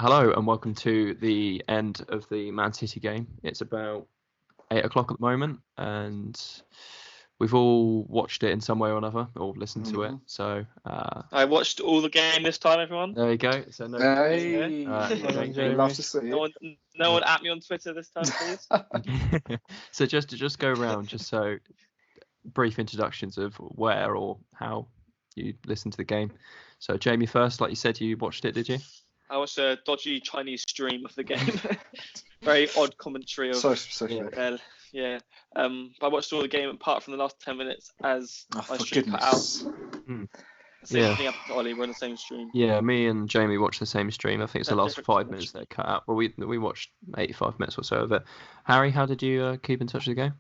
Hello and welcome to the end of the Man City game. It's about 8 o'clock at the moment, and we've all watched it in some way or another, or listened to it. So I watched all the game this time, everyone. there you go. So no. Hey, Jamie. love to see it. No one at me on Twitter this time, please. So just to go around, just so brief introductions of where or how you listened to the game. So Jamie first, like you said, you watched it, did you? I watched a dodgy Chinese stream of the game. Very odd commentary of. So specific. Yeah. But I watched all the game apart from the last 10 minutes as my stream cut out. Same thing happened to Ollie. We're on the same stream. Yeah, me and Jamie watched the same stream. I think it's the last 5 minutes stream. that cut out. Well, we watched 85 minutes or so of it. Harry, how did you keep in touch with the game?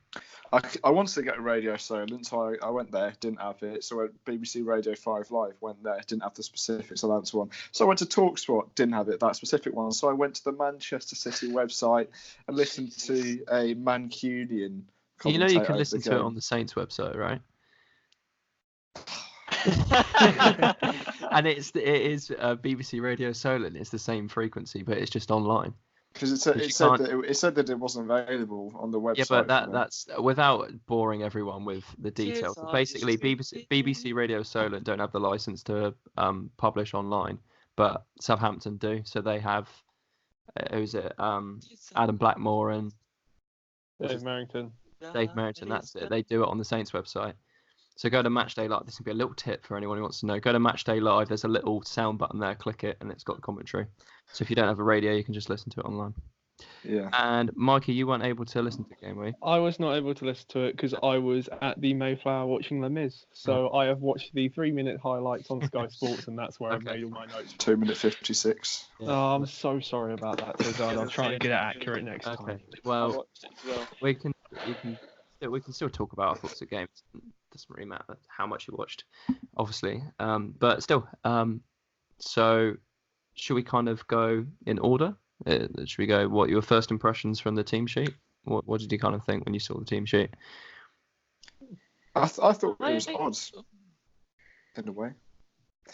I wanted to get a Radio Silent, so I went there, didn't have it. So I went BBC Radio 5 Live, went there, didn't have the specific Silence one. So I went to TalkSport, didn't have it, that specific one. So I went to the Manchester City website and listened to a Mancunian commentator. You know you can listen to it on the Saints website, right? And it is BBC Radio Solent. It's the same frequency, but it's just online. Because it said that it wasn't available on the website. Yeah, but that's without boring everyone with the details. Basically, BBC Radio Solent don't have the license to publish online, but Southampton do. So they have who's it? Adam Blackmore and Dave Merrington. Dave Merrington. That's it. They do it on the Saints website. So go to Matchday Live. This would be a little tip for anyone who wants to know. Go to Matchday Live. There's a little sound button there. Click it, and it's got the commentary. So if you don't have a radio, you can just listen to it online. Yeah. And Mikey, you weren't able to listen to the game, were you? I was not able to listen to it because I was at the Mayflower watching Les Mis. So I have watched the 3-minute highlights on Sky Sports, and that's where I've made all my notes. 2:56. Yeah. Oh, I'm so sorry about that, Tizard. I'll try and get it accurate next time. Well, we can still talk about our thoughts of games. It doesn't really matter how much you watched, obviously. But still, so should we kind of go in order? Should we go what your first impressions from the team sheet? What did you kind of think when you saw the team sheet? I thought it was odd in a way.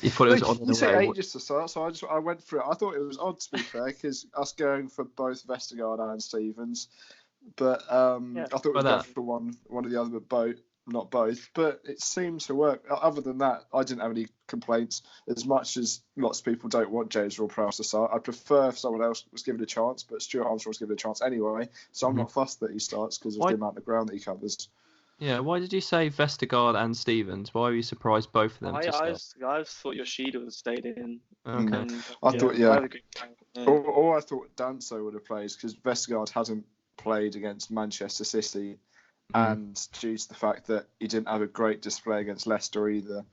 You thought it was odd in a way? You say ages to start, so I went through it. I thought it was odd, to be fair, because us going for both Vestergaard and Stevens, but I thought it was better for one of the other, but not both. But it seemed to work. Other than that, I didn't have any complaints. As much as lots of people don't want James Ward-Prowse to start, I prefer if someone else was given a chance. But Stuart Armstrong was given a chance anyway, so I'm not fussed that he starts because of the amount of ground that he covers. Yeah, why did you say Vestergaard and Stevens? Why were you surprised both of them? I thought Yoshida would have stayed in. Okay. I thought, or I thought Danso would have played because Vestergaard hasn't played against Manchester City. And due to the fact that he didn't have a great display against Leicester either,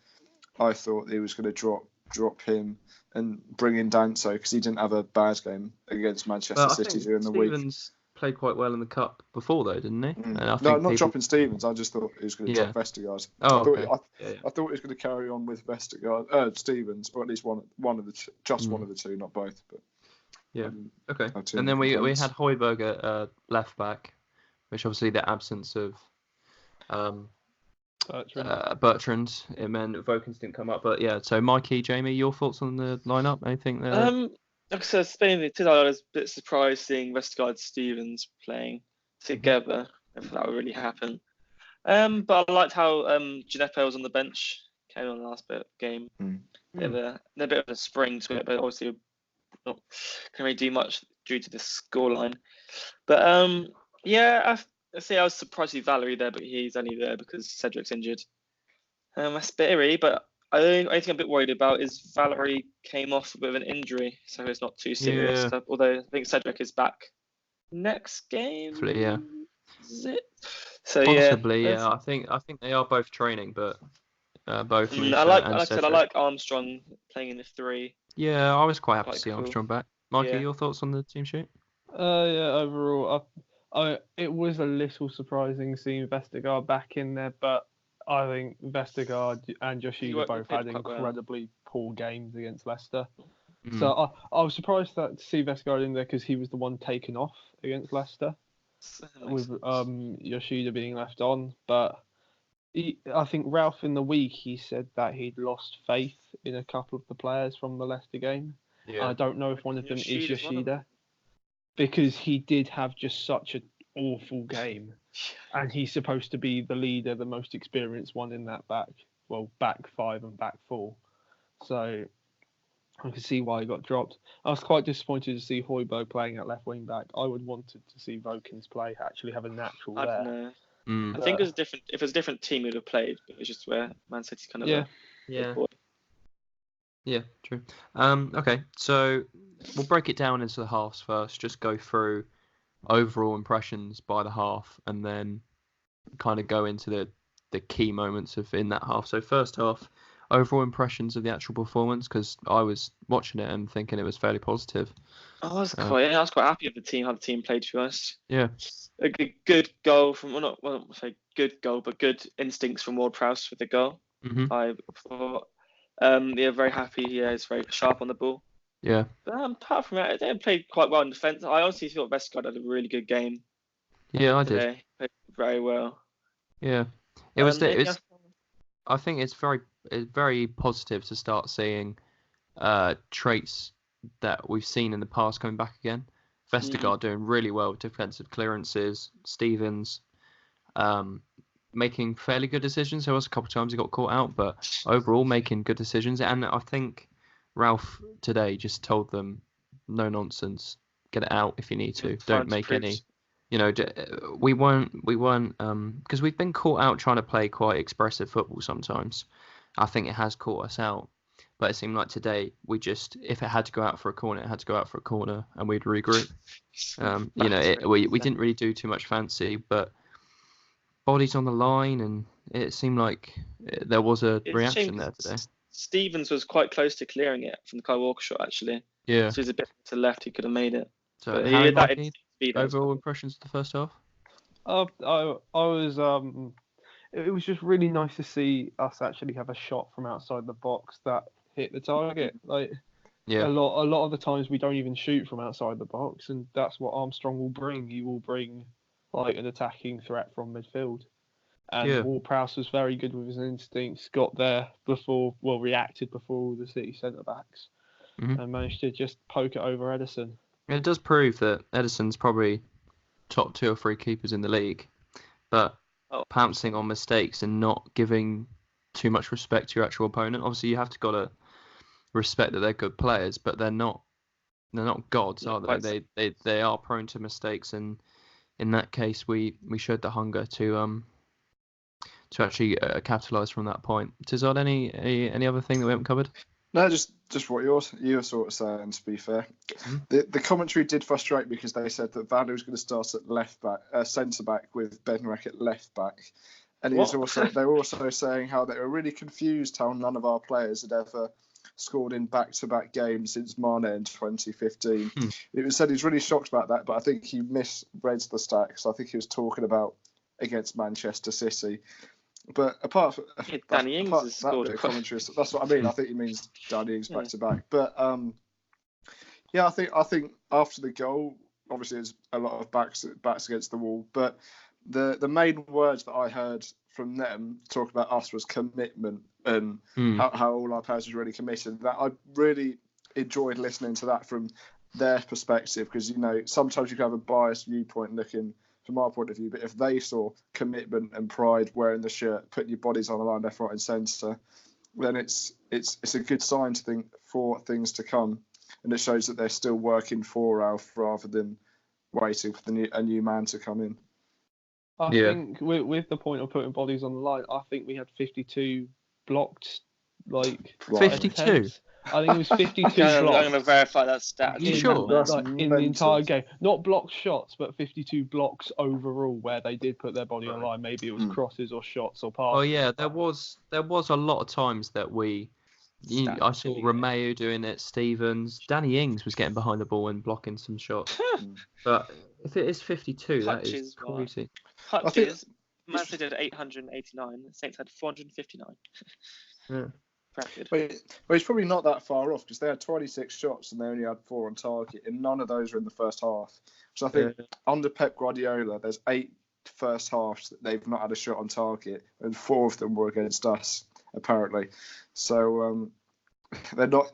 I thought he was going to drop him and bring in Danso because he didn't have a bad game against Manchester City during the week. Stevens played quite well in the cup before, though, didn't he? And I think not dropping Stevens. I just thought he was going to drop Vestergaard. Oh, I thought he was going to carry on with Vestergaard, Stevens, or at least one of the one of the two, not both. But okay. And then we had Højbjerg at left back, which obviously the absence of Bertrand, it meant Vokins didn't come up. But yeah, so Mikey, Jamie, your thoughts on the lineup? Anything there? Like I said, I was a bit surprised seeing Vestergaard Stevens playing together. If that would really happen. But I liked how Gineppo was on the bench, came on the last bit of the game. A bit of a spring to it, but obviously not can really do much due to the scoreline. But I was surprised to see Valerie there, but he's only there because Cedric's injured. That's a bit eerie, but I think I'm a bit worried about is Valerie came off with an injury, so it's not too serious. Yeah. Although I think Cedric is back next game. Hopefully, yeah. Is it? So possibly, yeah. I think they are both training, but both. I like Armstrong playing in the 3. Yeah, I was quite happy to see Armstrong back. Mikey, your thoughts on the team sheet? Overall, it was a little surprising seeing Vestergaard back in there, but I think Vestergaard and Yoshida both had incredibly poor games against Leicester. So I was surprised to see Vestergaard in there because he was the one taken off against Leicester, with Yoshida being left on. But I think Ralph in the week he said that he'd lost faith in a couple of the players from the Leicester game. Yeah. I don't know if one of them is Yoshida, because he did have just such an awful game, and he's supposed to be the leader, the most experienced one in that back five and back four. So I can see why he got dropped. I was quite disappointed to see Højbjerg playing at left wing back. I would wanted to see Vokins play, actually have a natural there. I don't know. I think it was different. If it was a different team, he'd have played. But it's just where Man City's kind of Yeah, true. Okay, so we'll break it down into the halves first. Just go through overall impressions by the half, and then kind of go into the key moments in that half. So first half, overall impressions of the actual performance, because I was watching it and thinking it was fairly positive. I was quite happy with the team, how the team played, to be honest. Yeah. A good goal from, not say good goal, but good instincts from Ward-Prowse with the goal. Mm-hmm. I thought. Very happy. He's very sharp on the ball. Yeah. But apart from that, they played quite well in defence. I honestly thought Vestergaard had a really good game. Yeah, I did. Played very well. Yeah. It was. I think it's very positive to start seeing traits that we've seen in the past coming back again. Vestergaard doing really well with defensive clearances. Stevens making fairly good decisions. There was a couple of times he got caught out, but overall making good decisions. And I think Ralph today just told them, no nonsense, get it out if you need to. Don't make any. We weren't because we've been caught out trying to play quite expressive football sometimes. I think it has caught us out. But it seemed like today we just, if it had to go out for a corner, it had to go out for a corner, and we'd regroup. We didn't really do too much fancy, but bodies on the line, and it seemed like there was a reaction there today. Stevens was quite close to clearing it from the Kyle Walker shot, actually. Yeah. So he's a bit to the left, he could have made it. So overall impressions of the first half? I was it was just really nice to see us actually have a shot from outside the box that hit the target. A lot of the times we don't even shoot from outside the box, and that's what Armstrong will bring. He will bring an attacking threat from midfield. And Ward-Prowse was very good with his instincts, got there reacted before all the City centre-backs, and managed to just poke it over Ederson. It does prove that Ederson's probably top 2 or 3 keepers in the league, but pouncing on mistakes and not giving too much respect to your actual opponent. Obviously, you have to gotta respect that they're good players, but they're not gods, are they? They are prone to mistakes, and in that case, we showed the hunger to actually capitalise from that point. Tizard, any other thing that we haven't covered? No, just what you were sort of saying, to be fair. The commentary did frustrate me because they said that Van was going to start at left back, centre back, with Bednarek at left back, and they were also saying how they were really confused how none of our players had ever scored in back-to-back games since Mane in 2015. It was said he's really shocked about that, but I think he misread the stats. I think he was talking about against Manchester City. But apart from Danny Ings has scored a commentary, that's what I mean. I think he means Danny Ings back to back. But I think after the goal, obviously there's a lot of backs against the wall. But the main words that I heard from them talk about us was commitment, and how all our players was really committed. That I really enjoyed listening to that from their perspective, because sometimes you can have a biased viewpoint looking from our point of view, but if they saw commitment and pride wearing the shirt, putting your bodies on the line left, right and centre, then it's a good sign to think for things to come, and it shows that they're still working for Ralph rather than waiting for a new man to come in. I think with the point of putting bodies on the line, I think we had 52 blocked 52. I think it was 52 blocks. I'm going to verify that stat. You sure? In the entire game. Not blocked shots, but 52 blocks overall where they did put their body on the line. Maybe it was crosses or shots or passes. Oh, yeah, there was a lot of times that I saw Romeo doing it, Stevens. Danny Ings was getting behind the ball and blocking some shots. But if it is 52, that is crazy. Touches, Man City had 889. Saints had 459. Yeah. Well, it's probably not that far off, because they had 26 shots and they only had 4 on target, and none of those were in the first half. So I think under Pep Guardiola, there's 8 first halves that they've not had a shot on target, and 4 of them were against us, apparently. So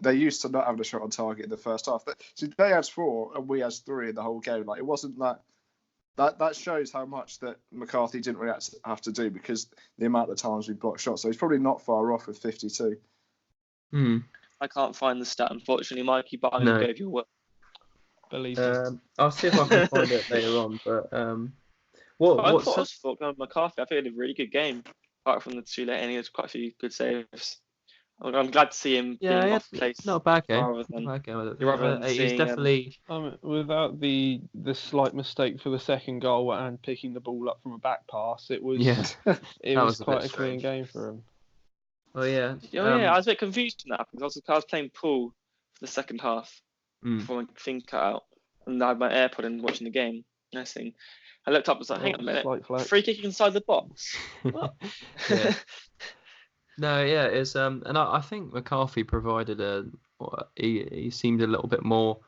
They're used to not having a shot on target in the first half. So they had 4 and we had 3 in the whole game. Like, it wasn't that shows how much that McCarthy didn't really have to do, because the amount of times we blocked shots. So he's probably not far off with 52. I can't find the stat, unfortunately, Mikey, but I'm going to go with your word. Believe I'll see if I can find it later on. But I thought McCarthy, I think he had a really good game, apart from the 2 late innings, quite a few good saves. I'm glad to see him being off place. Not a bad game. He's definitely. Without the slight mistake for the second goal and picking the ball up from a back pass, it was it was quite a clean game for him. Oh yeah. I was a bit confused from that because I was playing pool for the second half before my thing cut out, and I had my AirPod in watching the game. Nice thing. I looked up and was like, hang on a minute, free kick inside the box. What? No, yeah, it's and I think McCarthy provided he seemed a little bit more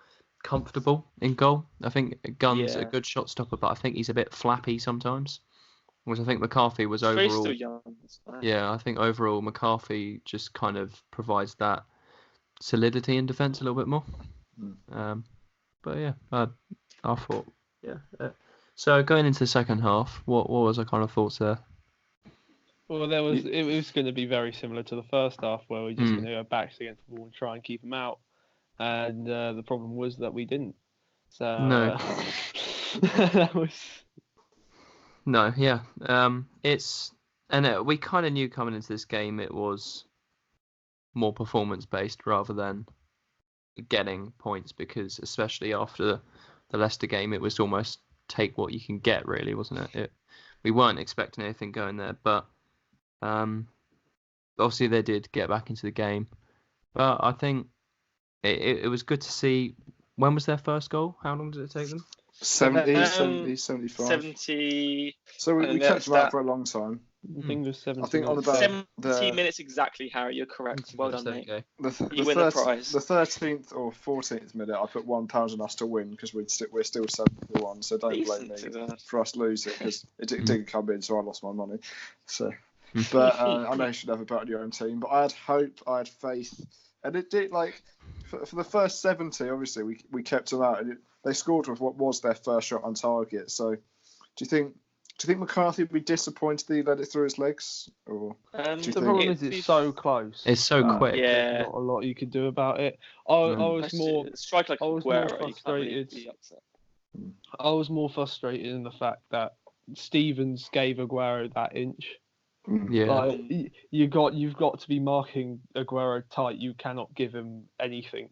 comfortable in goal. I think Gunn's a good shot stopper, but I think he's a bit flappy sometimes. Whereas I think McCarthy was overall. He's still young. Yeah, I think overall McCarthy just kind of provides that solidity in defence a little bit more. But yeah, I thought so going into the second half, what was our kind of thoughts there? Well, it was going to be very similar to the first half, where we're just going to go backs against the wall and try and keep them out. And the problem was that we didn't. So no, that was. No, yeah. We kind of knew coming into this game it was more performance based rather than getting points, because especially after the Leicester game, it was almost take what you can get, really, wasn't it? We weren't expecting anything going there, but obviously they did get back into the game. But I think it was good to see. When was their first goal? How long did it take them? 70, 75. 70. So we kept them out for a long time. I think it was 70. I think on about 70 minutes exactly, Harry. You're correct. Well done, mate. Okay. You win the prize. The 13th or 14th minute, I put £1 on us to win because we're still 7-1. So don't blame me for us losing, because it didn't come in, so I lost my money. So, but I know you should never bet on your own team. But I had hope, I had faith, and it did. Like for the first 70, obviously we kept them out, and they scored with what was their first shot on target. So, do you think McCarthy would be disappointed that he let it through his legs? Or the problem is it's so close. It's so quick. Yeah, there's not a lot you could do about it. I was more frustrated. I was more frustrated in the fact that Stevens gave Aguero that inch. Yeah, like, you've got to be marking Aguero tight. You cannot give him anything,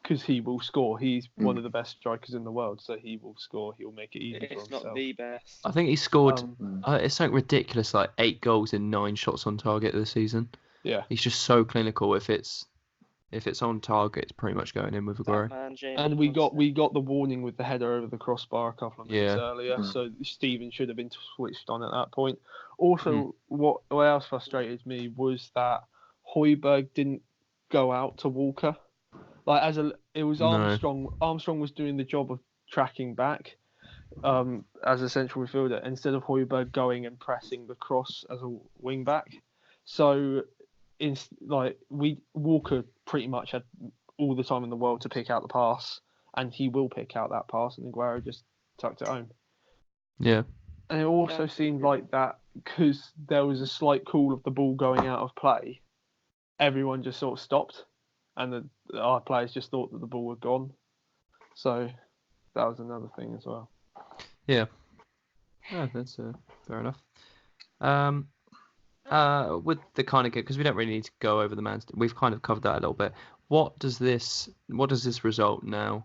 because he will score. He's one of the best strikers in the world, so he will score. He'll make it easy for himself. It's not the best. I think he scored. It's something ridiculous, like 8 goals in 9 shots on target this season. Yeah, he's just so clinical. If it's on target, it's pretty much going in with Aguero. And we got the warning with the header over the crossbar a couple of minutes earlier, so Steven should have been switched on at that point. Also, what else frustrated me was that Højbjerg didn't go out to Walker. Like it was Armstrong. No. Armstrong was doing the job of tracking back as a central midfielder instead of Højbjerg going and pressing the cross as a wing back. So, Walker pretty much had all the time in the world to pick out the pass, and he will pick out that pass, and Aguero just tucked it home. Yeah. And it also seemed like that because there was a slight call of the ball going out of play, everyone just sort of stopped. And our players just thought that the ball had gone. So that was another thing as well. Yeah. Yeah, that's fair enough. With the kind of, because we don't really need to go over the Man City, we've kind of covered that a little bit. What does this result now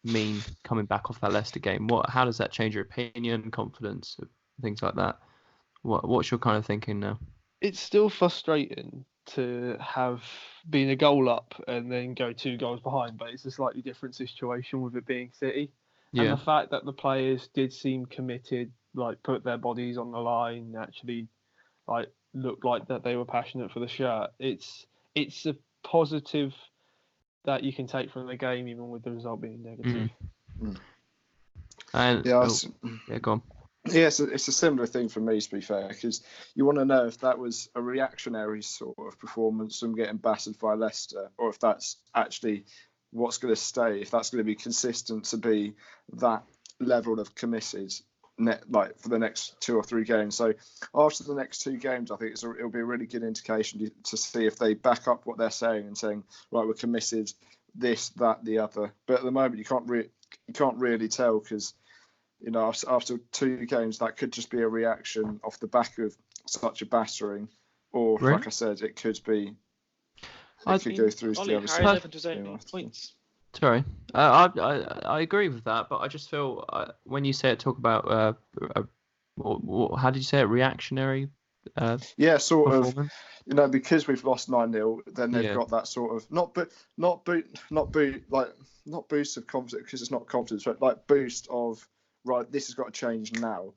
mean coming back off that Leicester game? How does that change your opinion, confidence, things like that? What's your kind of thinking now? It's still frustrating to have been a goal up and then go 2 goals behind, but it's a slightly different situation with it being City. Yeah. And the fact that the players did seem committed, like put their bodies on the line, actually like looked like that they were passionate for the shirt. It's a positive that you can take from the game, even with the result being negative. And go on. Yeah, it's a similar thing for me, to be fair, because you want to know if that was a reactionary sort of performance from getting battered by Leicester, or if that's actually what's going to stay, if that's going to be consistent to be that level of committed like for the next 2 or 3 games. So after the next 2 games, I think it'll be a really good indication to see if they back up what they're saying and saying, right, we're committed, this, that, the other. But at the moment, you can't really tell, because after 2 games, that could just be a reaction off the back of such a battering, or really? Like I said, it could be. It could go through to the other side. Points. Sorry, I agree with that, but I just feel when you talk about how did you say it? Reactionary. Yeah, sort of. Because we've lost 9-0, then they've got that sort of not boost of confidence, because it's not confidence, but like boost of, right, this has got to change now.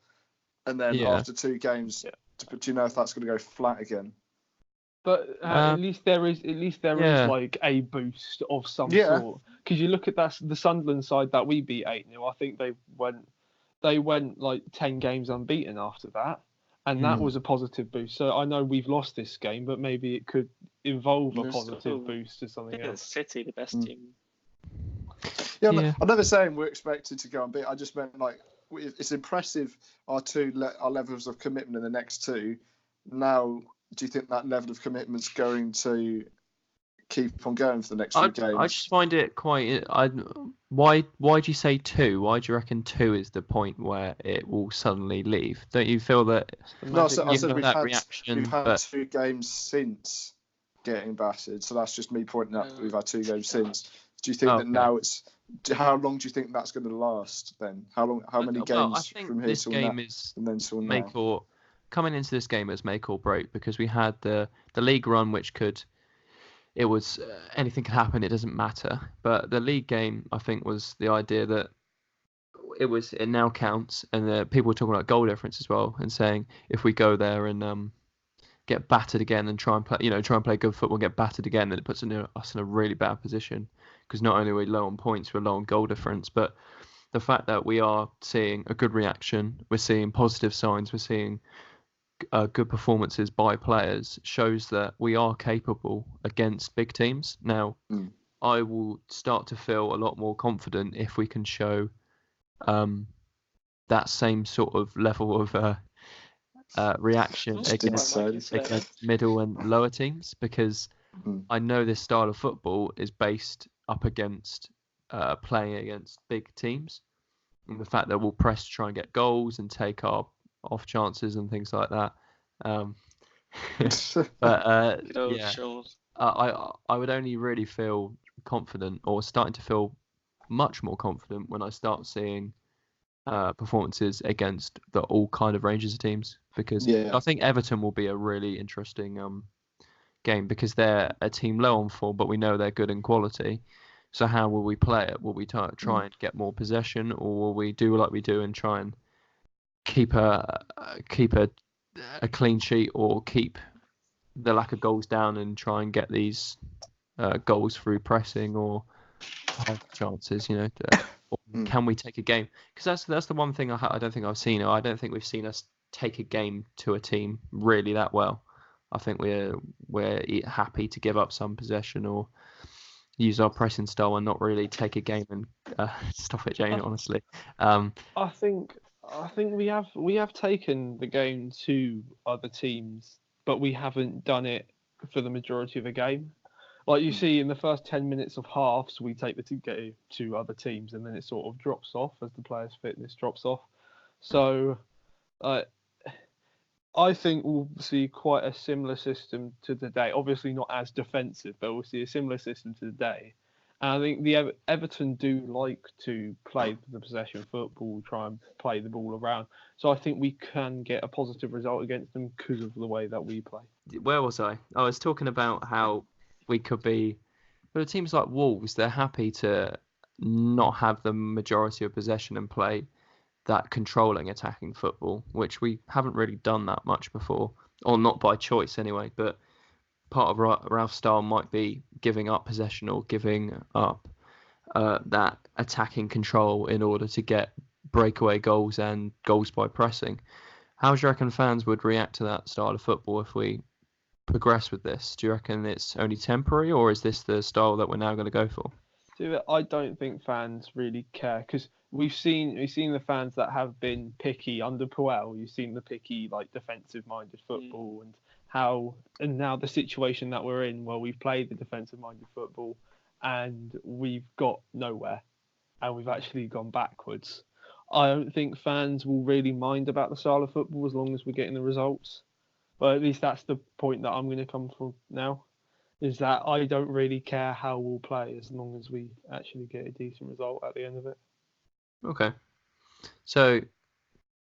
And then after 2 games, do you know if that's going to go flat again? But at least there is like a boost of some sort. Because you look at the Sunderland side that we beat 8-0. I think they went like 10 games unbeaten after that, and that was a positive boost. So I know we've lost this game, but maybe it could involve a positive boost to something else. City, the best team. Yeah, I'm never saying we're expected to go unbeaten. I just meant, like, it's impressive our levels of commitment in the next 2. Now, do you think that level of commitment's going to keep on going for the next 2 games? I just find it quite. Why do you say 2? Why do you reckon 2 is the point where it will suddenly leave? Don't you feel that? No, so I said we've had 2 games since getting battered. So that's just me pointing out that we've had 2 games since. Do you think that now it's? How long do you think that's going to last then? How many games from here till now? And then till now? Coming into this game as make or break, because we had the league run, which it was anything could happen, it doesn't matter. But the league game, I think, was the idea that it now counts, and people were talking about goal difference as well, and saying if we go there and get battered again and try and play good football and get battered again, then it puts us in a really bad position, because not only are we low on points, we're low on goal difference, but the fact that we are seeing a good reaction, we're seeing positive signs, we're seeing good performances by players, shows that we are capable against big teams. Now, I will start to feel a lot more confident if we can show that same sort of level of reaction against middle and lower teams, because I know this style of football is based up against playing against big teams, and the fact that we'll press to try and get goals and take our off chances and things like that. But I would only really feel confident, or starting to feel much more confident, when I start seeing performances against all kind of ranges of teams, because I think Everton will be a really interesting game, because they're a team low on form, but we know they're good in quality. So how will we play it? Will we try and get more possession, or will we do like we do and try and keep a clean sheet, or keep the lack of goals down and try and get these goals through pressing or hard chances? Can we take a game? Because that's the one thing I don't think I've seen. I don't think we've seen us take a game to a team really that well. I think we're happy to give up some possession or use our pressing style and not really take a game and stop it, Jane. Honestly, I think we have taken the game to other teams, but we haven't done it for the majority of the game. Like you see in the first 10 minutes of halves, we take the game to other teams, and then it sort of drops off as the players' fitness drops off. So I think we'll see quite a similar system to today. Obviously not as defensive, but we'll see a similar system to today. And I think the Everton do like to play the possession football, try and play the ball around. So I think we can get a positive result against them because of the way that we play. Where was I? I was talking about how we could be... But teams like Wolves, they're happy to not have the majority of possession and play that controlling attacking football, which we haven't really done that much before, or not by choice anyway, but part of Ralph's style might be giving up possession or giving up that attacking control in order to get breakaway goals and goals by pressing. How do you reckon fans would react to that style of football if we progress with this? Do you reckon it's only temporary, or is this the style that we're now going to go for? I don't think fans really care, because we've seen the fans that have been picky under Puel. You've seen the picky, like, defensive-minded football, and now the situation that we're in, where we've played the defensive-minded football and we've got nowhere, and we've actually gone backwards. I don't think fans will really mind about the style of football as long as we're getting the results. But at least that's the point that I'm going to come from now, is that I don't really care how we'll play as long as we actually get a decent result at the end of it. Okay. So,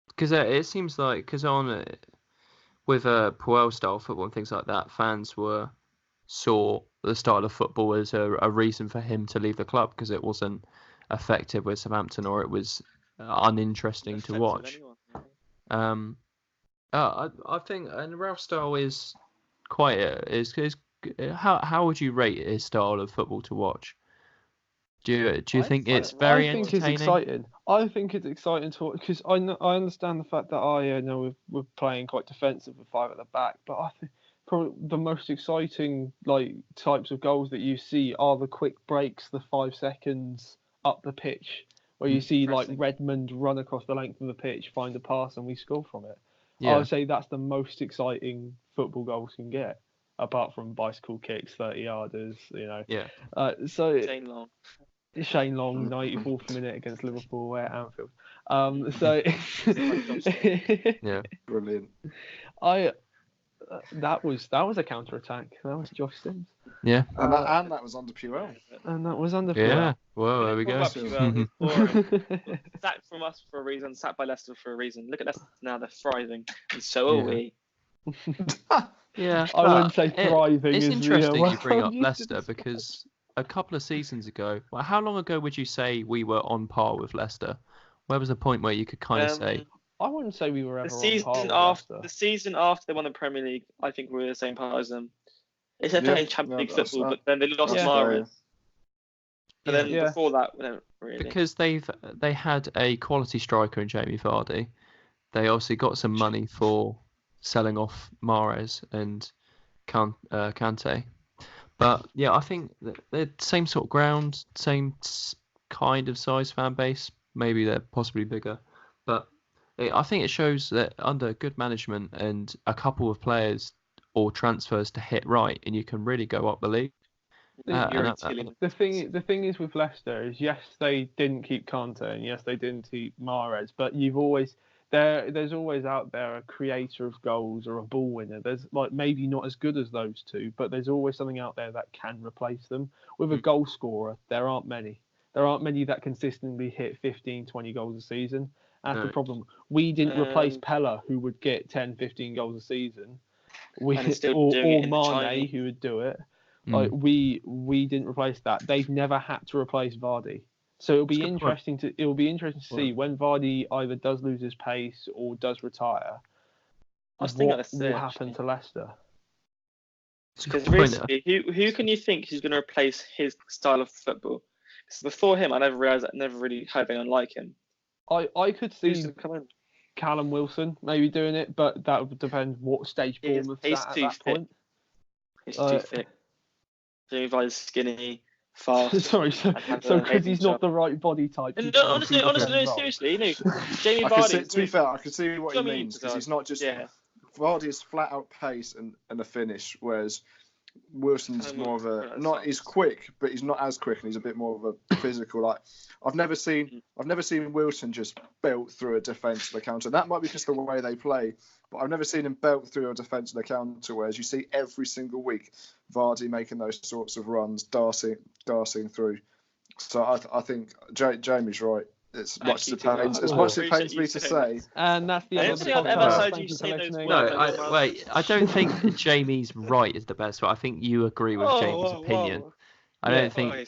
because it seems like, with Puel style football and things like that, fans saw the style of football as a reason for him to leave the club, because it wasn't effective with Southampton, or it was uninteresting to watch. I think, and Ralph's style is quite how would you rate his style of football to watch? Do you think it's very entertaining? It's exciting. I think it's exciting to watch, because I understand the fact that we're playing quite defensive with 5 at the back, but I think probably the most exciting types of goals that you see are the quick breaks, the 5 seconds up the pitch, where you see Redmond run across the length of the pitch, find a pass, and we score from it. Yeah. I would say that's the most exciting football goals can get, apart from bicycle kicks, 30-yarders, Yeah. So Shane Long. Shane Long, 94th minute against Liverpool at Anfield. Yeah, brilliant. That was a counter attack. That was Josh Sims. Yeah, and that was under Puel. And that was under Puel. Yeah. Whoa, there we go. Puel, boring. Sacked from us for a reason. Sacked by Leicester for a reason. Look at Leicester now; they're thriving, and so are we. Yeah, I wouldn't say thriving. It's interesting you bring up Leicester, because a couple of seasons ago, how long ago would you say we were on par with Leicester? Where was the point where you could kind of say? I wouldn't say we were ever on par with Leicester. The season after they won the Premier League, I think we were the same par as them. It's playing Champions League football, but then they lost Mahrez. But then before that, no, really. Because they had a quality striker in Jamie Vardy. They obviously got some money for selling off Mahrez and Kante. But yeah, I think they're same sort of ground, same kind of size fan base. Maybe they're possibly bigger, but I think it shows that under good management and a couple of players or transfers to hit right, and you can really go up the league. The thing is with Leicester is, yes, they didn't keep Kante, and yes, they didn't keep Mahrez, but there's always out there a creator of goals or a ball winner. There's maybe not as good as those two, but there's always something out there that can replace them. With a goal scorer, there aren't many. There aren't many that consistently hit 15, 20 goals a season. That's the problem. We didn't replace Pella, who would get 10, 15 goals a season. Or Mane, who would do it. We didn't replace that. They've never had to replace Vardy. So it'll be interesting to see when Vardy either does lose his pace or does retire. What will happen to Leicester? Because recently, who can you think is going to replace his style of football? Because before him, I never realised, I never really had anyone like him. I could see Callum Wilson maybe doing it, but that would depend what stage Bournemouth's at that point. He's too thick. Jamie Vardy's skinny, fast. Sorry, so because he's not the right body type. No, honestly, seriously, Jamie Vardy. To be fair, I can see what he means, because he's not just Vardy's flat out pace and a finish, whereas Wilson's more of he's quick, but he's not as quick, and he's a bit more of a physical. I've never seen Wilson just belt through a defence and a counter. That might be just the way they play, but I've never seen him belt through a defence and a counter. Whereas you see every single week Vardy making those sorts of runs, dancing through. So I think Jamie's right. As much as it pains me to say. And that's the end of the podcast. Wait. I don't think Jamie's right is the best, but I think you agree with Jamie's opinion. Whoa. I don't think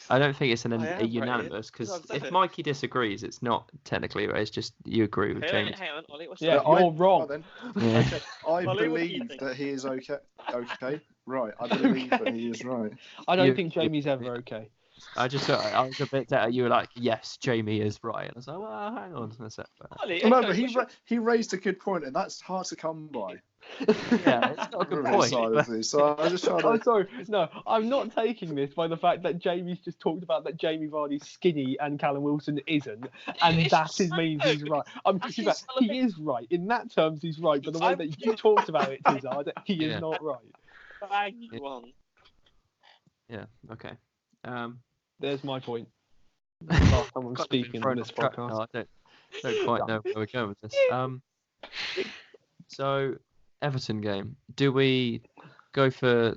it's a unanimous, because if Mikey disagrees, it's not technically right. It's just you agree with Jamie. Hang on, Ollie, you're wrong. Okay. I believe that he is okay. Right, I believe that he is right. I don't think Jamie's ever okay. I was a bit that you were like, yes, Jamie is right. And I was like, well, hang on a sec. No, but he raised a good point, and that's hard to come by. Yeah, it's not a good point. So I just tried to... I'm sorry. No, I'm not taking this by the fact that Jamie's just talked about that Jamie Vardy's skinny and Callum Wilson isn't, and means he's right. He is right. In that terms, he's right. But the way that you talked about it, Tizard, he is not right. Yeah. Okay. There's my point. Last time I'm speaking on this podcast. No, I don't quite know where we're going with this. So, Everton game. Do we go for?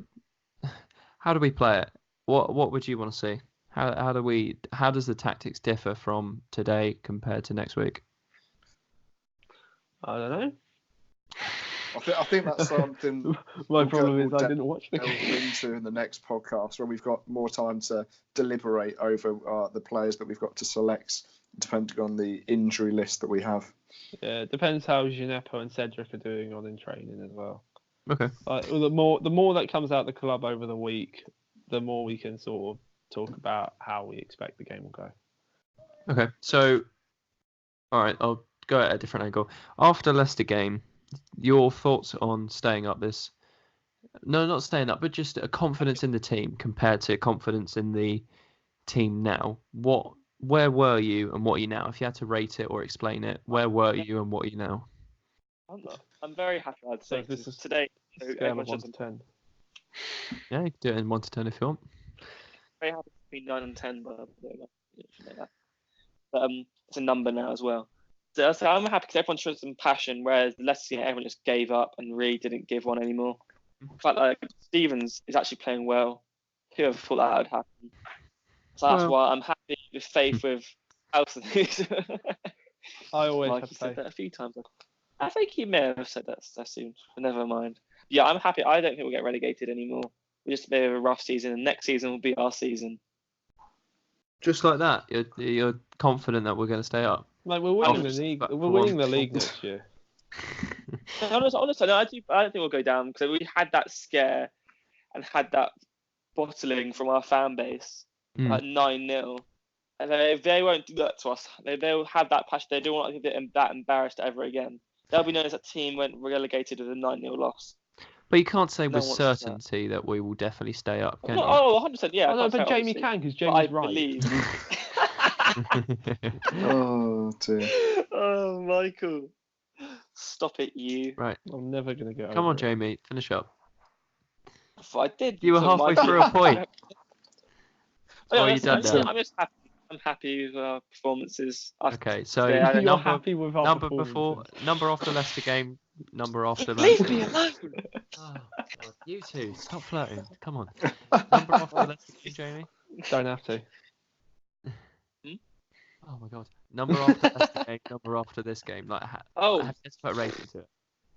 How do we play it? What would you want to see? How does the tactics differ from today compared to next week? I don't know. I think that's something. My problem is I didn't watch the game. Into in the next podcast where we've got more time to deliberate over the players that we've got to select, depending on the injury list that we have. Yeah, it depends how Gineppo and Cedric are doing in training as well. Okay. The more that comes out the club over the week, the more we can sort of talk about how we expect the game will go. Okay, so all right, I'll go at a different angle. After Leicester game, your thoughts on staying up this? No, not staying up, but just a confidence in the team compared to confidence in the team now. Where were you and what are you now? If you had to rate it or explain it, where were you and what are you now? I'm very happy. I'd say this is today. Scale of 1 to 10. Yeah, you can do it in 1 to 10 if you want. Very happy to be 9 and 10, but it's a number now as well. So I'm happy because everyone showed some passion, whereas Leicester everyone just gave up and really didn't give one anymore. In fact, like Stevens is actually playing well. Whoever thought that would happen? So that's why I'm happy with faith with Alson. I always Mike, have he faith. said that a few times. I think he may have said that soon, but never mind. Yeah, I'm happy. I don't think we'll get relegated anymore. We're just a bit of a rough season, and next season will be our season. Just like that, you're confident that we're going to stay up. Like we're winning the league. We're winning the league next year. Honestly, no, I don't think we'll go down because we had that scare and had that bottling from our fan base at 9-0. And if they won't do that to us, they'll have that passion. They don't want to get that embarrassed ever again. They'll be known as a team went relegated with a 9-0 loss. But you can't say with certainty that we will definitely stay up, can you? Oh, 100%, yeah. No, but Jamie can because Jamie's right. Believe. Oh, dear. Oh, Michael. Stop it, you. Right. I'm never going to get Come over on, it. Jamie, finish up. I did. You were halfway through a point. I'm just happy. I'm happy with our performances. Okay, so you're happy with our number after Leicester game, number after Leicester. Leave me alone. Oh, God. You two, stop flirting. Come on. Number after Leicester game, Jamie. Don't have to. Oh my God. Number after Leicester game, number after this game. Like, let's put a rating to it.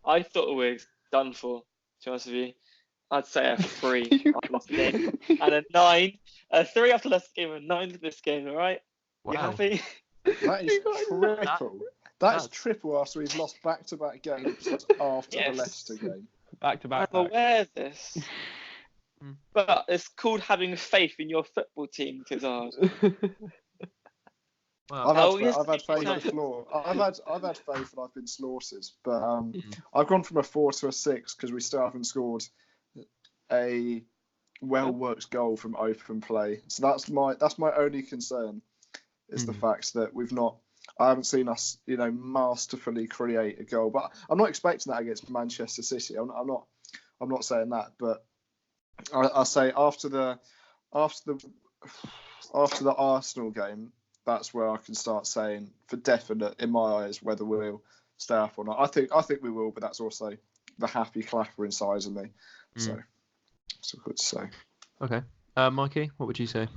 I thought we were done for. To be honest with you, I'd say a 3 after Leicester game and a 9. A 3 after Leicester game and a 9 for this game. All right. Wow. You happy? That is triple. That's triple after we've lost back-to-back games after the Leicester game. Back-to-back. I'm aware of this. But it's called having faith in your football team, Tizard. Well, I've had faith in floor. I've had faith and I've been slaughtered. But I've gone from a 4 to a 6 because we still haven't scored a well-worked goal from open play. So that's my only concern is the fact that I haven't seen us, masterfully create a goal. But I'm not expecting that against Manchester City. I'm not saying that. But I'll say after the Arsenal game, that's where I can start saying for definite in my eyes whether we'll stay up or not. I think we will, but that's also the happy clapper inside of me. So it's good to say. Okay, Mikey, what would you say?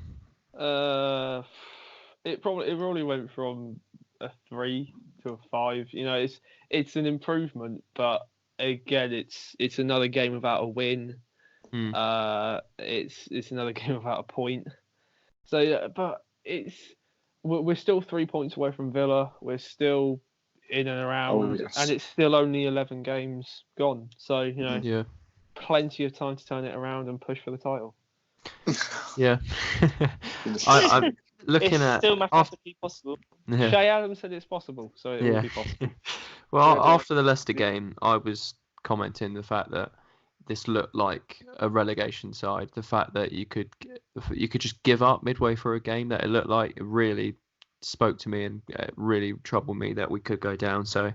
It probably went from a 3 to a 5. It's an improvement, but again, it's another game without a win. It's another game without a point. So, but we're still 3 points away from Villa. We're still in and around, and it's still only 11 games gone. So plenty of time to turn it around and push for the title. Yeah. I'm looking it's still mathematically possible. Yeah. Shay Adams said it's possible, so it will be possible. Well, after the Leicester game, I was commenting the fact that this looked like a relegation side. The fact that you could just give up midway through a game, that it looked like, it really spoke to me and really troubled me that we could go down. So,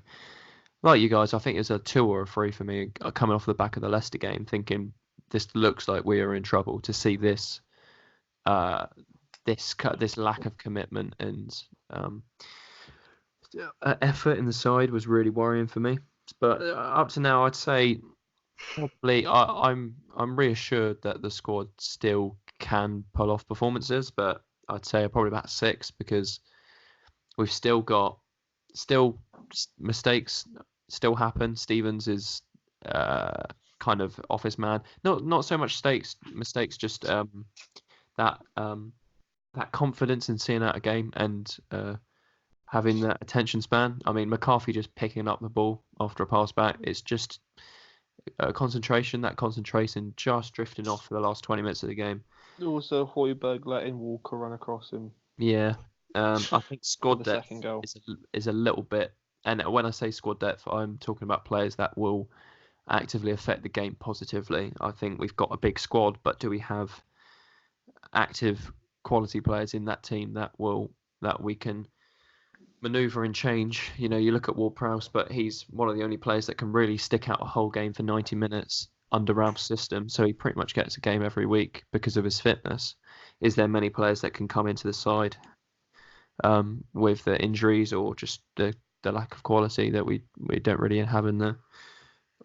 like you guys, I think it was a 2 or a 3 for me coming off the back of the Leicester game, thinking this looks like we are in trouble. To see this lack of commitment and effort in the side was really worrying for me. But up to now, I'd say probably I'm reassured that the squad still can pull off performances, but I'd say probably about 6, because we've still got mistakes still happen. Stevens is kind of office man. Not so much mistakes, just that confidence in seeing out a game and having that attention span. I mean, McCarthy just picking up the ball after a pass back. It's just concentration. That concentration just drifting off for the last 20 minutes of the game. Also, Højbjerg letting Walker run across him. Yeah. I think squad depth is a little bit, and when I say squad depth, I'm talking about players that will actively affect the game positively. I think we've got a big squad, but do we have active quality players in that team that we can maneuver and change? You know, you look at Ward-Prowse, but he's one of the only players that can really stick out a whole game for 90 minutes under Ralph's system, so he pretty much gets a game every week because of his fitness. Is there many players that can come into the side with the injuries or just the lack of quality that we don't really have in there?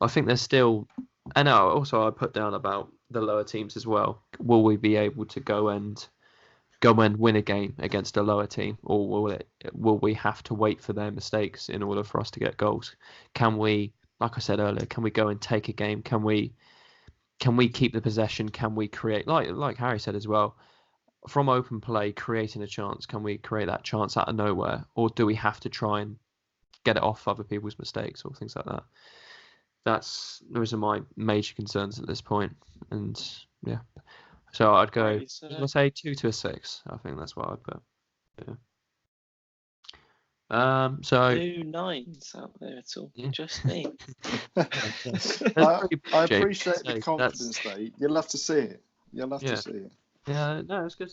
I think there's still, and also I put down about the lower teams as well. Will we be able to go and win a game against a lower team, or will we have to wait for their mistakes in order for us to get goals? Can we, like I said earlier, can we go and take a game? Can we keep the possession? Can we create, like Harry said as well, from open play, creating a chance? Can we create that chance out of nowhere, or do we have to try and get it off other people's mistakes or things like that? Those are my major concerns at this point, and yeah. So I'd go, let's say 2 to a 6. I think that's what I'd put. Yeah. So 2 9s out there at all. Yeah. Just me. I appreciate the confidence, though. You'll have to see it. To see it. Yeah, no, it's good.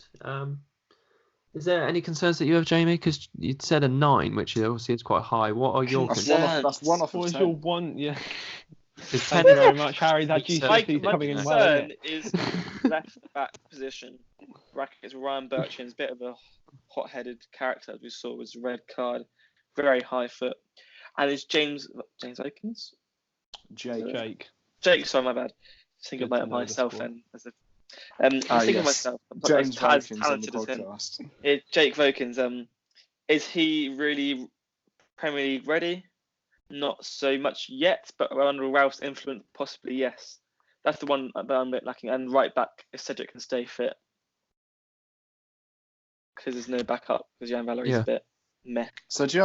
Is there any concerns that you have, Jamie? Because you said a 9, which obviously is quite high. What are your concerns? That's one off of 10. What is your one? Yeah. Thank you very much, Harry. That GCSE is coming in well. My concern is left back position. Brackets Ryan Bertrand's a bit of a hot-headed character, as we saw, was a red card, very high foot, and it's James Okins. Jake. Sorry, my bad. Thinking about myself and as a. Thinking of myself. James as Vokins talented on the as podcast. him. Jake Vokins. Is he really Premier League ready? Not so much yet, but under Ralph's influence, possibly yes. That's the one that I'm a bit lacking. And right back, if Cedric can stay fit, because there's no backup, because Jan Valerie's a bit meh. So do you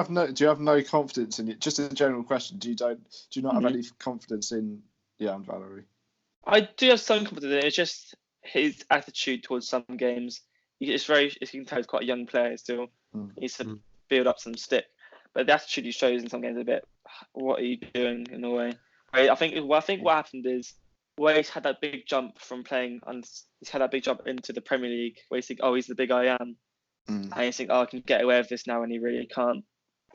have no confidence in it? Just a general question. Do you not have any confidence in Jan Valerie? I do have some confidence in it. It's just his attitude towards some games. It's very, as you can tell, he's quite a young player still. He needs to build up some stick. But the attitude he shows in some games is a bit, what are you doing in a way? I think what happened is, where he's had that big jump from playing, and he's had that big jump into the Premier League, where you think, oh, he's the big I am. And you think, oh, I can get away with this now, and he really can't.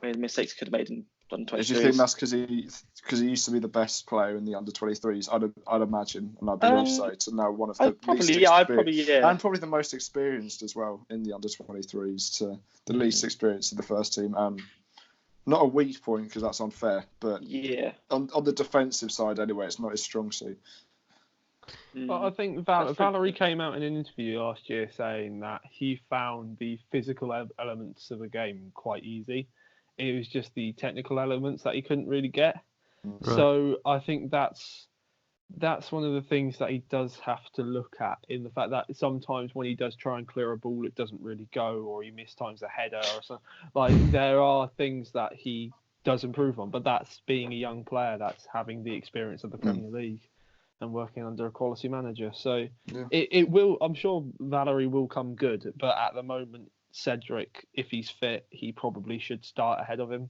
I mean, mistakes could have made in under 23s. Do you think that's because he used to be the best player in the under 23s? I'd imagine, and I'd be off say to now one of the and probably the most experienced as well in the under 23s, to the least experienced in the first team. Not a weak point, because that's unfair, but on the defensive side anyway, it's not his strong suit. But I think Valerie came out in an interview last year saying that he found the physical elements of the game quite easy. It was just the technical elements that he couldn't really get. Right. So I think that's one of the things that he does have to look at, in the fact that sometimes when he does try and clear a ball, it doesn't really go, or he mistimes a header or something. Like, there are things that he does improve on, but that's being a young player, that's having the experience of the Premier League. and working under a quality manager. So it will. I'm sure Valerie will come good, but at the moment, Cedric, if he's fit, he probably should start ahead of him.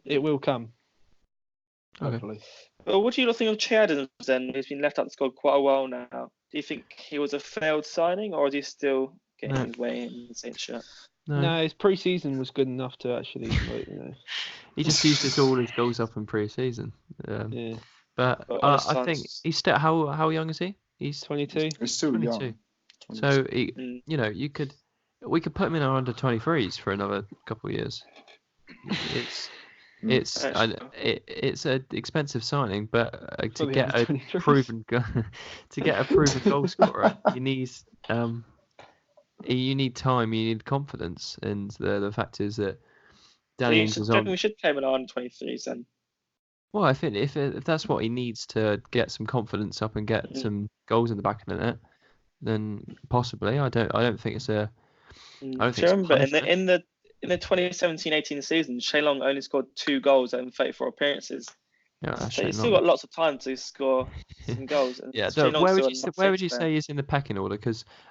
It will come. Hopefully. Okay. Well, what do you think of Che Adams then? He's been left out of the squad quite a while now. Do you think he was a failed signing, or is he still getting his way in the Saints shirt? No, his pre-season was good enough to actually, He just uses all his goals up in pre-season. But I think he's still how young is he? He's 22. He's still 22. young. 22. So we could put him in our under 23s for another couple of years. It's an expensive signing, but to get a proven goal scorer, you need time, you need confidence, and the fact is that Danny Ings is on. We should play him in our under 23s then. Well, I think if that's what he needs to get some confidence up and get some goals in the back of the net, then possibly. I don't think it's a. I don't think. Remember in the 2017-18 season, Shane Long only scored 2 goals in 34 appearances. Yeah, so he's still got lots of time to score some goals. And where would you say he's in the pecking order?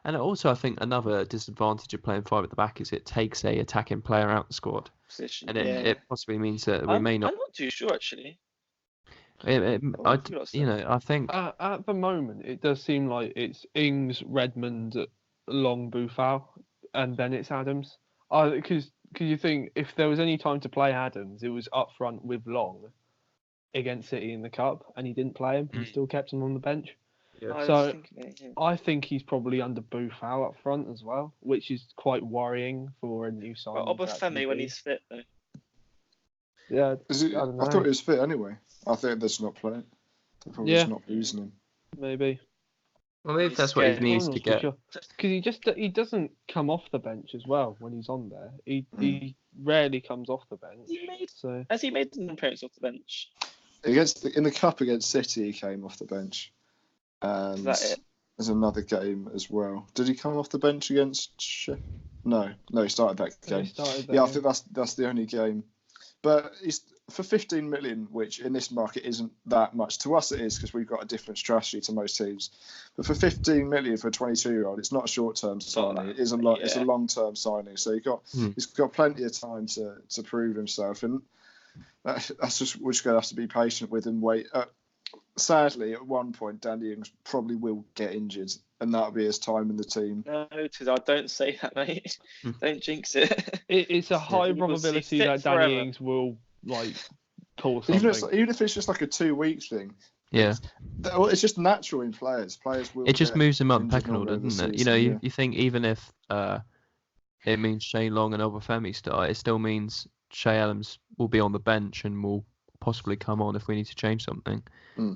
And also I think another disadvantage of playing 5 at the back is it takes a attacking player out the squad, position, and it possibly means that we may not. I'm not too sure actually. I think at the moment it does seem like it's Ings, Redmond, Long, Boufal, and then it's Adams. Because you think if there was any time to play Adams, it was up front with Long against City in the Cup, and he didn't play him. He still kept him on the bench. Yeah. So I think he's probably under Boufal up front as well, which is quite worrying for a new signing. Obafemi when he's fit though. Yeah, I thought he was fit anyway. I think they're just not playing. They're probably just not using him. Maybe. Well, maybe that's what he needs to get. Because he doesn't come off the bench as well when he's on there. He rarely comes off the bench. Has he made an appearance off the bench? In the Cup against City, he came off the bench. And is that it? There's another game as well. Did he come off the bench against? No, he started that game. I think that's the only game. But he's for 15 million, which in this market isn't that much. To us, it is because we've got a different strategy to most teams. But for 15 million for a 22-year-old, it's not a short-term signing. It is it's a long-term signing. So he's got plenty of time to prove himself, and that's just we're just going to have to be patient with and wait. Sadly, at one point, Danny Ings probably will get injured, and that'll be his time in the team. No, don't say that, mate. Don't jinx it. It's a high probability that Danny Ings will pull something. Even if it's just like a 2-week thing. Yeah. It's just natural in players. Players will. It just moves them up the pecking order, doesn't it? You think even if it means Shane Long and Obafemi start, it still means Che Adams will be on the bench and will possibly come on if we need to change something.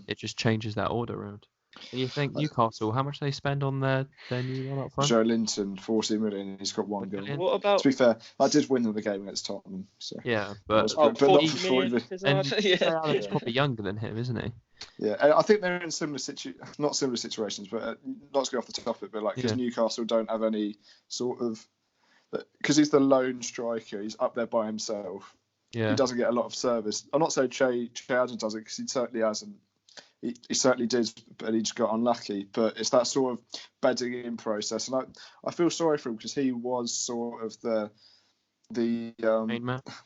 It just changes that order around. And you think Newcastle, how much they spend on their new one up front? Joe Linton, 40 million. He's got 1 goal. What about? To be fair, I did win the game against Tottenham. So. Yeah, but not for 40 million. He's probably younger than him, isn't he? Yeah, and I think they're in not similar situations, but not to go off the topic, but because Newcastle don't have any sort of, because he's the lone striker, he's up there by himself. Yeah. He doesn't get a lot of service. I'm not saying Che Adams does it, because he certainly hasn't. He certainly did, but he just got unlucky. But it's that sort of bedding in process, and I feel sorry for him because he was sort of the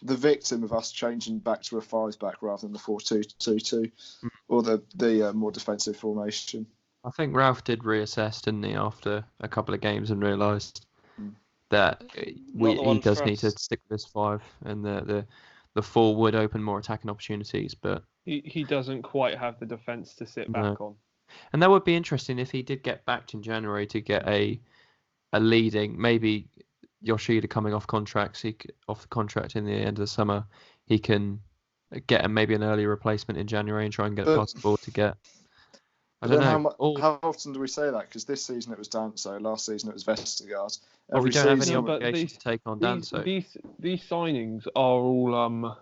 victim of us changing back to a 5-back rather than the 4-2-2-2 or the more defensive formation. I think Ralph did reassess, didn't he, after a couple of games and realised that he does need to stick with this 5, and the 4 would open more attacking opportunities, but he doesn't quite have the defence to sit back on. And that would be interesting if he did get backed in January to get a leading, maybe Yoshida coming off the contract in the end of the summer, he can get maybe an early replacement in January and try and get possible to get. I don't know. How often do we say that? Because this season it was Danso, last season it was Vestergaard. Well, we don't have any obligation to take on Danso. These signings are all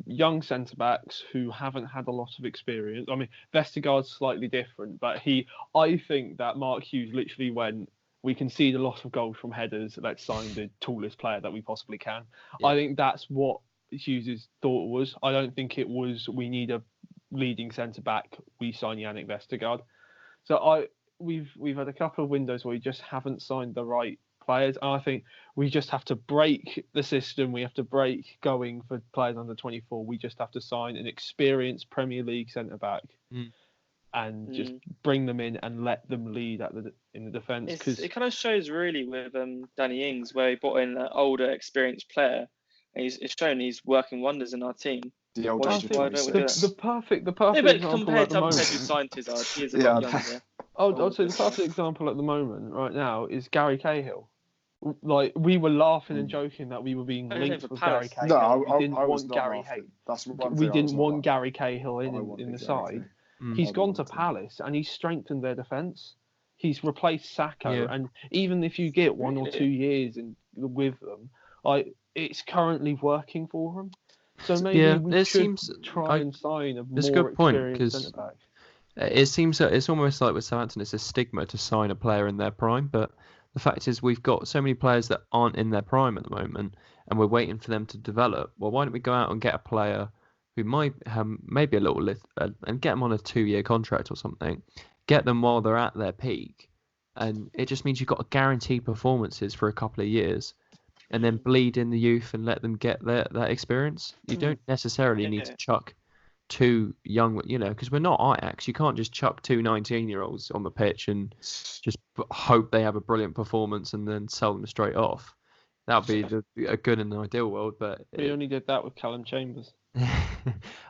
young centre backs who haven't had a lot of experience. I mean, Vestergaard's slightly different, but I think that Mark Hughes literally went, we concede a lot of goals from headers, let's sign the tallest player that we possibly can. Yeah. I think that's what Hughes' thought was. I don't think it was we need a leading centre back, we sign Yannick Vestergaard. So we've had a couple of windows where we just haven't signed the right players, and I think we just have to break the system. We have to break going for players under 24. We just have to sign an experienced Premier League centre back. And just bring them in and let them lead in the defence. Because it kind of shows really with Danny Ings, where he brought in an older, experienced player, and it's shown he's working wonders in our team. The older, the perfect example compared at the moment. Scientists he is a lot younger. I'd say the perfect example at the moment, right now, is Gary Cahill. Like, we were laughing and joking that we were being linked with Gary Cahill. No, we didn't want Gary Cahill. We didn't want Gary Cahill in the side. He's gone to Palace and he's strengthened their defence. He's replaced Sacco, and even if you get 1 or 2 years with them, it's currently working for him. So maybe we should try and sign a more experienced centre back. It seems that it's almost like with Southampton, it's a stigma to sign a player in their prime, but the fact is we've got so many players that aren't in their prime at the moment, and we're waiting for them to develop. Well, why don't we go out and get a player who might have maybe a little lift and get them on a 2-year contract or something, get them while they're at their peak, and it just means you've got guaranteed performances for a couple of years, and then bleed in the youth and let them get that experience. You don't necessarily need to chuck 2 young, because we're not Ajax. You can't just chuck 2 19-year-olds on the pitch and just hope they have a brilliant performance and then sell them straight off. That would be a good and ideal world, but we only did that with Callum Chambers.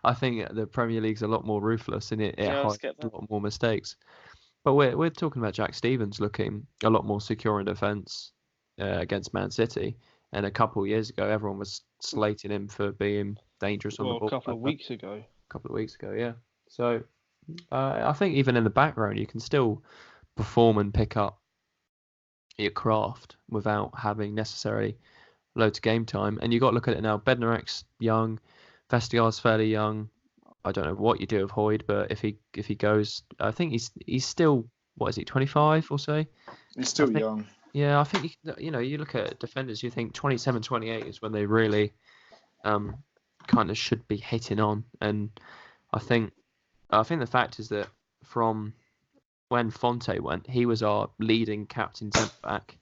I think the Premier League's a lot more ruthless and it hides a lot more mistakes. But we're talking about Jack Stevens looking a lot more secure in defence against Man City, and a couple of years ago everyone was slating him for being dangerous on the ball. A couple of weeks ago, yeah. So I think even in the background you can still perform and pick up your craft without having necessarily loads of game time. And you got to look at it now. Bednarek's young. Vestergaard's fairly young. I don't know what you do with Hoyd, but if he goes, I think he's still, what is he, 25 or so? He's still young. Yeah, I think you look at defenders, you think 27, 28 is when they really kind of should be hitting on. And I think the fact is that from when Fonte went, he was our leading captain centre back,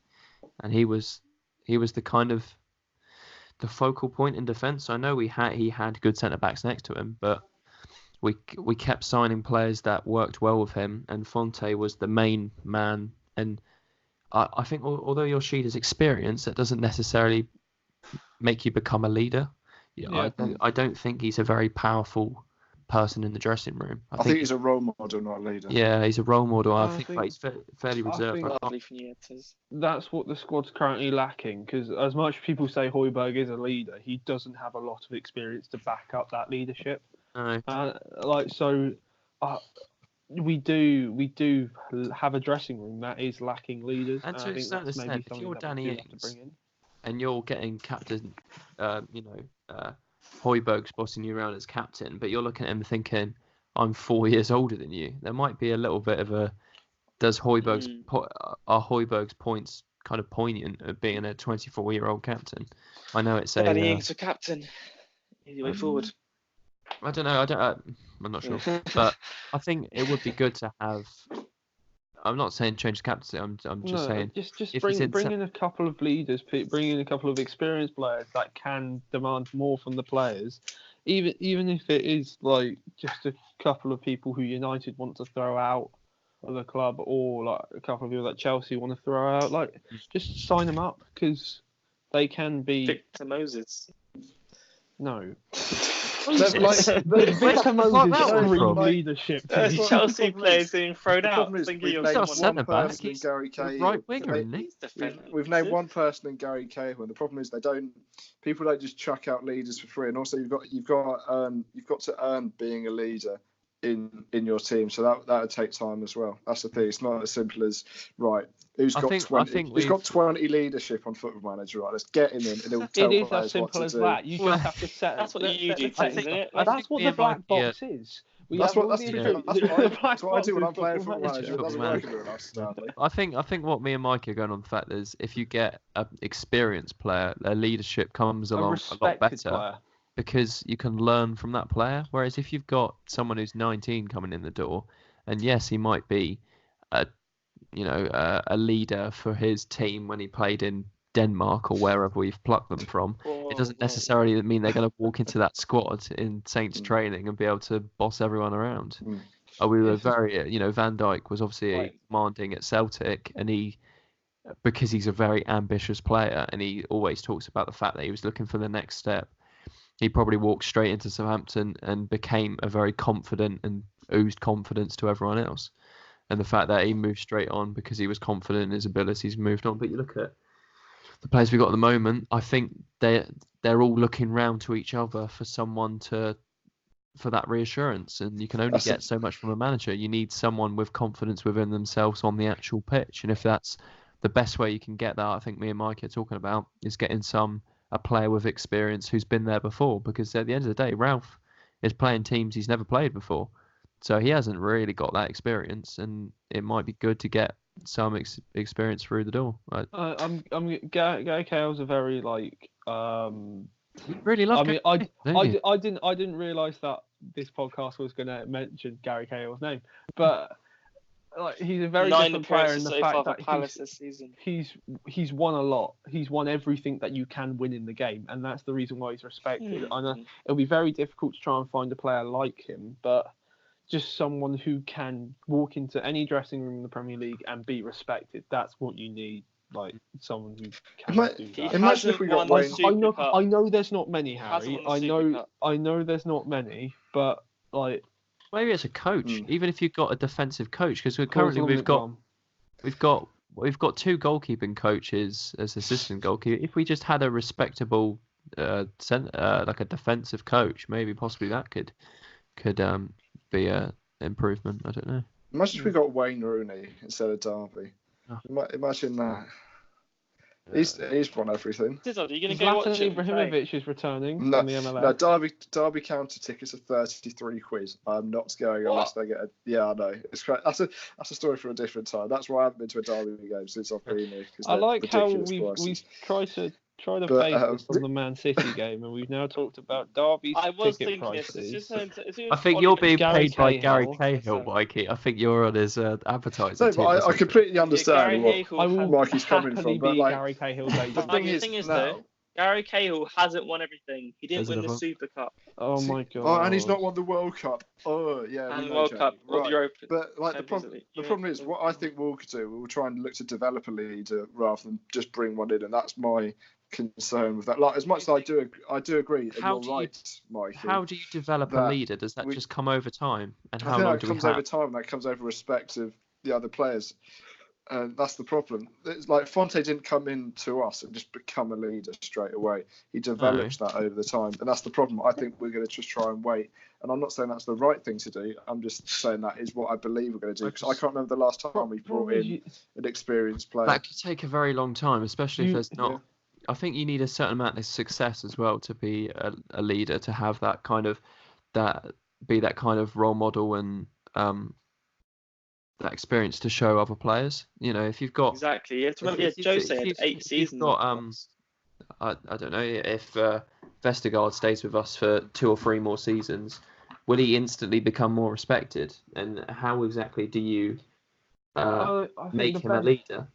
and he was the kind of the focal point in defence. I know he had good centre backs next to him, but we kept signing players that worked well with him, and Fonte was the main man. And I think although your sheet is experienced, that doesn't necessarily make you become a leader. Yeah. I don't think he's a very powerful person in the dressing room. I think he's a role model, not a leader. Yeah, he's a role model. I think he's fairly reserved. That's what the squad's currently lacking, because as much as people say Højbjerg is a leader, he doesn't have a lot of experience to back up that leadership. No. We do have a dressing room that is lacking leaders. And to a certain extent, if you're Danny Ings and you're getting captain, Højbjerg's bossing you around as captain, but you're looking at him thinking, I'm 4 years older than you. There might be a little bit of are Højbjerg's points kind of poignant of being a 24-year-old captain? I know it's Danny Ings for captain. Easy way forward. I don't know. I'm not sure, but I think it would be good to have. I'm not saying change captaincy. I'm just saying just bring in a couple of leaders, bring in a couple of experienced players that can demand more from the players, even if it is like just a couple of people who United want to throw out of the club, or like a couple of people that Chelsea want to throw out. Like, just sign them up, because they can be. Victor Moses. No. Victor Moses bring leadership. Chelsea players being thrown out. We've named one person in Gary Cahill, and the problem is people don't just chuck out leaders for free, and also you've got to earn being a leader in your team, so that would take time as well. That's the thing. It's not as simple as who's got 20 leadership on Football Manager, right? Let's get him in, and it'll tell it is as simple as that. You just have to set. That's what you do, isn't it? That's what the black box is. That's what I do when I'm playing Football Manager. It doesn't work with us, sadly. I think what me and Mike are going on the fact is, if you get an experienced player, their leadership comes along a lot better. because you can learn from that player. Whereas if you've got someone who's 19 coming in the door, and yes, he might be a leader for his team when he played in Denmark or wherever we've plucked them from, it doesn't necessarily mean they're going to walk into that squad in Saints training and be able to boss everyone around. We were very, Van Dijk was obviously commanding at Celtic, and because he's a very ambitious player, and he always talks about the fact that he was looking for the next step. He probably walked straight into Southampton and became a very confident and oozed confidence to everyone else. And the fact that he moved straight on because he was confident in his abilities, moved on. But you look at the players we've got at the moment, I think they're all looking round to each other for someone for that reassurance. And you can only get so much from a manager. You need someone with confidence within themselves on the actual pitch. And if that's the best way you can get that, I think me and Mike are talking about, is getting a player with experience who's been there before. Because at the end of the day, Ralph is playing teams he's never played before. So he hasn't really got that experience, and it might be good to get some experience through the door. Gary Cahill's a very really love. I didn't realise that this podcast was going to mention Gary Cahill's name, but he's a very different player in the fact that he's won a lot. He's won everything that you can win in the game, and that's the reason why he's respected. I know it'll be very difficult to try and find a player like him, but just someone who can walk into any dressing room in the Premier League and be respected. That's what you need. Someone who can do that. Imagine if we got Wayne. I know there's not many, Harry. I know there's not many, but maybe it's a coach. Even if you've got a defensive coach, because currently we've got two goalkeeping coaches as assistant goalkeeper. If we just had a respectable like a defensive coach, maybe possibly that could be an improvement. I don't know. Imagine if we got Wayne Rooney instead of Derby. Oh. Imagine that. He's won everything. Are you going to go watch it? Ibrahimovic is returning from the MLS. No, Derby counter tickets are £33. I'm not going unless they get a... Yeah, I know. It's crazy. That's a story for a different time. That's why I haven't been to a Derby game since I've been here. I like how we've tried to base this on the Man City game, and we've now talked about Derby's ticket prices. I think you're being paid by Gary Cahill, Mikey. I think you're on his advertising. No, but I completely understand what Mikey's coming from. But Gary Cahill's agent. The thing is, though, Gary Cahill hasn't won everything. He didn't win the Super Cup. Oh my god! Oh, and he's not won the World Cup. Oh yeah, and the World Cup, right. But the problem is, what I think we'll do, we'll try and look to develop a leader rather than just bring one in, and that's my concern with that. As much as I do agree, you're right, Mikey. How do you develop a leader? Does that just come over time? And how long do we have? It comes over time. That comes over respect of the other players. That's the problem. It's Fonte didn't come in to us and just become a leader straight away. He develops that over the time, and that's the problem. I think we're going to just try and wait. And I'm not saying that's the right thing to do. I'm just saying that is what I believe we're going to do, because I can't remember the last time we brought in an experienced player. That could take a very long time, especially if there's not. Yeah. I think you need a certain amount of success as well to be a leader, to have that kind of role model and that experience to show other players. If you've got exactly, Joe said 8 seasons. I don't know if Vestergaard stays with us for 2 or 3 more seasons, will he instantly become more respected? And how exactly do you make him a leader?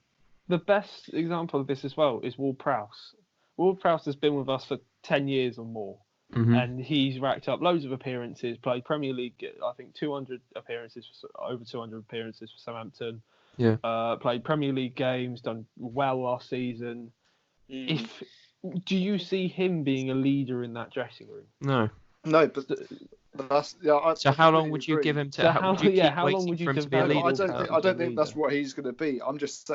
The best example of this as well is Ward-Prowse. Ward-Prowse has been with us for 10 years or more, and he's racked up loads of appearances, played Premier League, I think 200 appearances, over 200 appearances for Southampton. Yeah. Played Premier League games, done well last season. Do you see him being a leader in that dressing room? No, but that's so how long would you give him to? How long would you give him to be a leader? I don't think that's what he's going to be. I'm just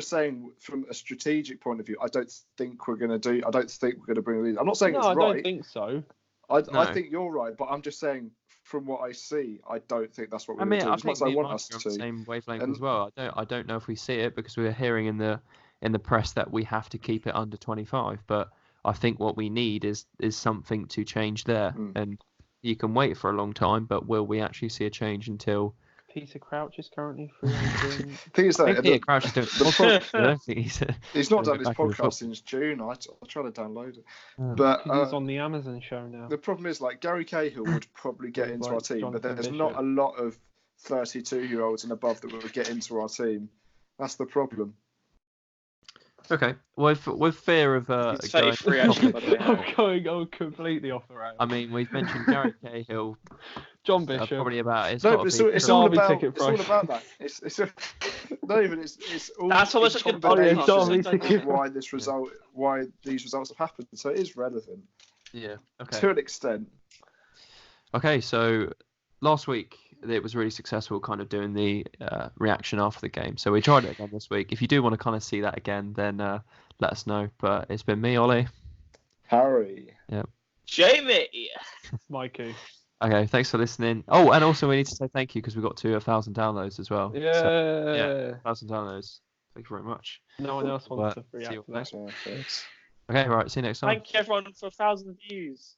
saying from a strategic point of view, I don't think we're going to bring a leader. I'm not saying it's right. I don't think so. I think you're right, but I'm just saying from what I see, I don't think that's what we're going to do. As much as I want us to. On the same wavelength as well. I don't know if we see it, because we're hearing in the press that we have to keep it under 25, but I think what we need is something to change there. And you can wait for a long time, but will we actually see a change until Peter Crouch is currently free agent. Peter Crouch is doing the I don't think he's not done his podcast since June. I tried to download it, but he's on the Amazon show now. The problem is, like, Gary Cahill would probably get into our team, but there's not a lot of 32-year-olds and above that would get into our team. That's the problem. Okay, with fear of he's 33 actually, by the way. I'm going completely off the rails. I mean, we've mentioned Gary Cahill, John Bishop. Probably about it's all about that. It's all. That's almost like a podcast. Why these results have happened. So it is relevant. Yeah. Okay. To an extent. Okay, so last week it was really successful kind of doing the reaction after the game. So we tried it again this week. If you do want to kind of see that again, then let us know. But it's been me, Ollie. Harry. Yep. Jamie. Mikey. Okay, thanks for listening. Oh, and also we need to say thank you because we got to 1,000 downloads as well. Yeah. So, yeah, 1,000 downloads. Thank you very much. No one else wants to react to that. Okay, right. See you next time. Thank you everyone for 1,000 views.